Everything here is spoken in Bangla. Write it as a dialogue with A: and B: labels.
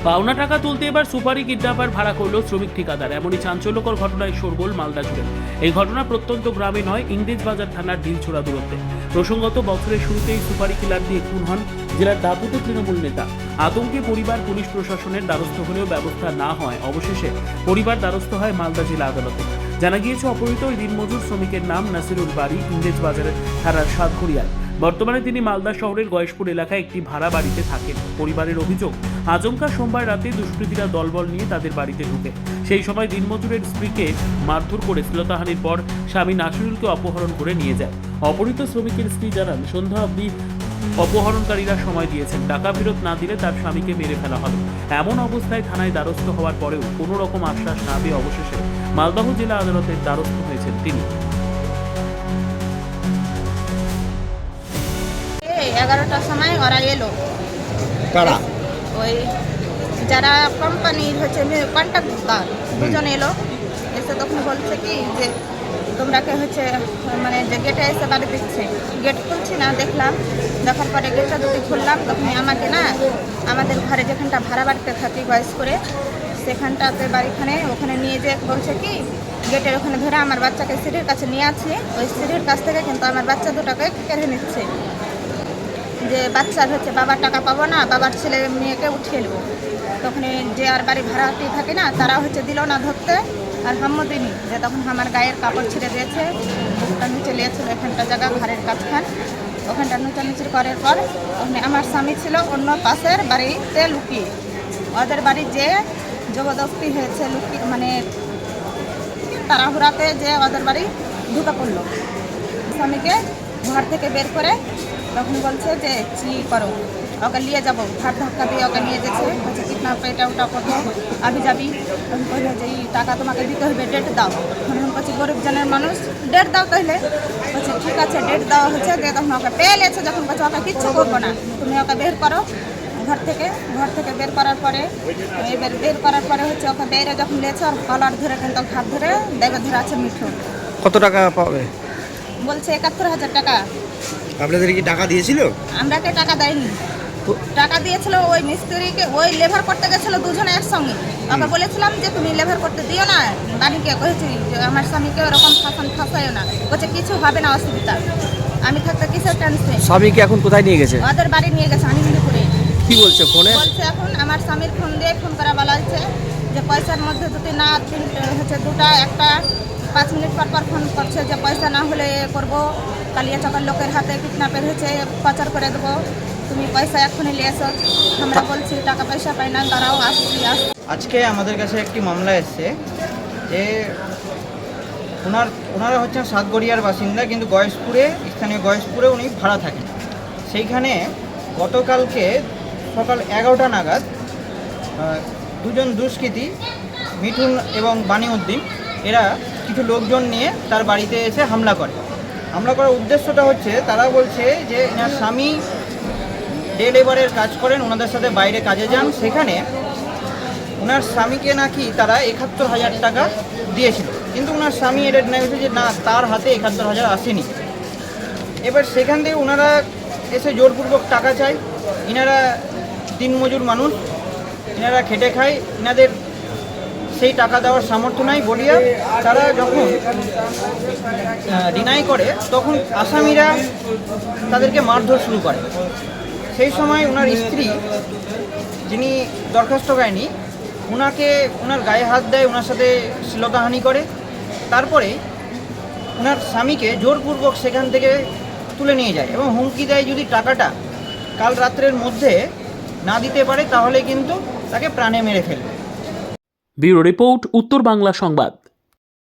A: পাওনা টাকা তুলতে এবার সুপারি কিডন্যাপার ভাড়া করল শ্রমিক ঠিকাদার। এমনই চাঞ্চল্যকর ঘটনায় শোরগোল মালদা জুড়ে। এই ঘটনা প্রত্যন্ত গ্রামে নয়, ইংরেজ বাজার থানার ঢিলছোড়া দূরত্বে। প্রসঙ্গত, বছরের শুরুতেই সুপারি কিলার দিয়ে খুন হন জেলার দাপুটে তৃণমূল নেতা। আতঙ্কে পরিবার পুলিশ প্রশাসনের দ্বারস্থ হলেও ব্যবস্থা না হয় অবশেষে পরিবার দ্বারস্থ হয় মালদা জেলা আদালতে। জানা গিয়েছে, অপহৃত ওই দিনমজুর শ্রমিকের নাম নাসিরুল, বাড়ি ইংরেজ বাজারের থানার সাতঘড়িয়ায়। বর্তমানে তিনি মালদা শহরের গয়েশপুর এলাকায় একটি ভাড়া বাড়িতে থাকেন। পরিবারের অভিযোগ, আচমকা সোমবার রাতে দুষ্কৃতীরা দলবল নিয়ে তাদের বাড়িতে ঢুকে। সেই সময় দিনমজুরের স্ত্রীকে মারধর করে শ্লীলতাহানির পর স্বামী নাসিরুলকে অপহরণ করে নিয়ে যায়। অপহৃত শ্রমিকের স্ত্রী জানান, সন্ধ্যা অবধি অপহরণকারীরা সময় দিয়েছেন, টাকা ফেরত না দিলে তার স্বামীকে মেরে ফেলা হবে। এমন অবস্থায় থানায় দ্বারস্থ হওয়ার পরেও কোনো রকম আশ্বাস না পেয়ে অবশেষে মালদহ জেলা আদালতের দ্বারস্থ হয়েছেন তিনি।
B: 11টার সময় ওরা এলো,
C: কারা?
B: ওই যারা কোম্পানির হচ্ছে কন্ট্রাক্টর দুজন এলো। এসে তখন বলছে কি যে তোমরাকে হচ্ছে মানে যে গেটে এসে বাড়ি দিচ্ছে, গেট খুলছি না, দেখলাম। দেখার পরে গেটটা দুটি খুললাম, তখন আমাকে না আমাদের ঘরে যেখানটা ভাড়া বাড়িতে থাকি বয়স করে, সেখানটাতে বাড়িখানে ওখানে নিয়ে যেয়ে বলছে কি গেটের ওখানে ধরে আমার বাচ্চাকে সিঁড়ির কাছে নিয়ে আছে। ওই সিঁড়ির কাছ থেকে কিন্তু আমার বাচ্চা দুটাকে কেড়ে নিচ্ছে, যে বাচ্চার হচ্ছে বাবার টাকা পাবো না, বাবার ছেলে মেয়েকে উঠিয়ে নেবো। তখন যে আর বাড়ি ভাড়াটি থাকে না, তারা হচ্ছে দিল না ধরতে, আর হাম্মদিনী যে তখন আমার গায়ের কাপড় ছিঁড়ে দিয়েছে, বুকটা নিচে নিয়েছিল এখানটা জায়গা ঘরের কাছখান, ওখানটা নিচে করার পর ওখানে আমার স্বামী ছিল অন্য পাশের বাড়িতে লুকিয়ে। ওদের বাড়ি যে জবরদস্তি হয়েছে লুকিয়ে, মানে তাড়াহুড়াতে যে ওদের বাড়ি ঢুকে পড়লো। স্বামীকে ঘর থেকে বের করে তখন বলছে যে কি করো, ওকে নিয়ে যাবো, ঘাট ধাক্কা দিয়ে ওকে নিয়ে যেছে, বলছে কিডন্যাপ এটা ওটা করবো, আবি যাবি। তখন কইলে যে এই টাকা তোমাকে দিতে হবে, ডেট দাও। তখন বলছি গরিব জনের মানুষ, ডেট দাও। কইলে বলছে ঠিক আছে, ডেট দেওয়া হচ্ছে। দিয়ে তখন ওকে পেয়ে লেছে, যখন বলছে ওকে কিচ্ছু করবো না, তুমি ওকে বের করো ঘর থেকে বের করার পরে, এবার বের করার পরে হচ্ছে ওকে বেরে যখন লেছে, ওর কলার ধরে কিন্তু হাত ধরে দেবে ধরে আছে মিঠুন।
C: কত টাকা পাবে?
B: বলছে 71,000 টাকা।
C: আপনাদের কি টাকা দিয়েছিল?
B: আমরাকে টাকা দেয়নি, টাকা দিয়েছিল ওই মিস্ত্রিকে। ওই লেবার করতে গেছিল দুজনে একসঙ্গে। ওকে বলেছিলাম যে তুমি লেবার করতে দিও না, বাড়িকে কয়েছি যে আমার স্বামীকে ওরকম ফাঁসাইও না। বলছে কিছু হবে না, অসুবিধা, আমি থাকতে কিসের টেনশন।
C: স্বামীকে এখন কোথায় নিয়ে গেছে?
B: ওদের বাড়ি নিয়ে গেছে আনিমিলিপুরে।
C: কি বলছে ফোনে?
B: বলছে এখন আমার স্বামীর ফোন দিয়ে ফোন করা বলা হচ্ছে যে পয়সার মধ্যে যদি না হচ্ছে দুটা একটা 5 মিনিট পর ফোন করছে যে পয়সা না হলে করবো, কালিয়া চকের লোকের হাতে কিডন্যাপের হচ্ছে পাচার করে দেবো, তুমি পয়সা এখনই নিয়ে এসো। আমরা বলছি টাকা পয়সা পাই না, দাঁড়াও আসছি।
D: আজকে আমাদের কাছে একটি মামলা এসছে যে ওনারা হচ্ছেন সাতগড়িয়ার বাসিন্দা, কিন্তু স্থানীয় গয়েশপুরে উনি ভাড়া থাকেন। সেইখানে গতকালকে সকাল 11টা নাগাদ দুজন দুষ্কৃতী, মিঠুন এবং বানিউদ্দিন, এরা কিছু লোকজন নিয়ে তার বাড়িতে এসে হামলা করে। হামলা করার উদ্দেশ্যটা হচ্ছে, তারা বলছে যে এনার স্বামী ডে লেবারের কাজ করেন, ওনাদের সাথে বাইরে কাজে যান। সেখানে ওনার স্বামীকে নাকি তারা 71,000 টাকা দিয়েছিল, কিন্তু ওনার স্বামী এটা ডিনাই করেছে যে না, তার হাতে 71,000 আসেনি। এবার সেখান থেকে ওনারা এসে জোরপূর্বক টাকা চায়। এনারা দিনমজুর মানুষ, এনারা খেটে খায়, এনাদের সেই টাকা দেওয়ার সামর্থ্য নাই বলিয়া তারা যখন ডিনাই করে, তখন আসামিরা তাদেরকে মারধর শুরু করে। সেই সময় ওনার স্ত্রী, যিনি দরখাস্তকারিনী, ওনার গায়ে হাত দেয়, ওনার সাথে শ্লীলতাহানি করে। তারপরে ওনার স্বামীকে জোরপূর্বক সেখান থেকে তুলে নিয়ে যায় এবং হুমকি দেয় যদি টাকাটা কাল রাত্রের মধ্যে না দিতে পারে তাহলে কিন্তু তাকে প্রাণে মেরে ফেলবে।
A: ব্যুরো রিপোর্ট, উত্তর বাংলা সংবাদ।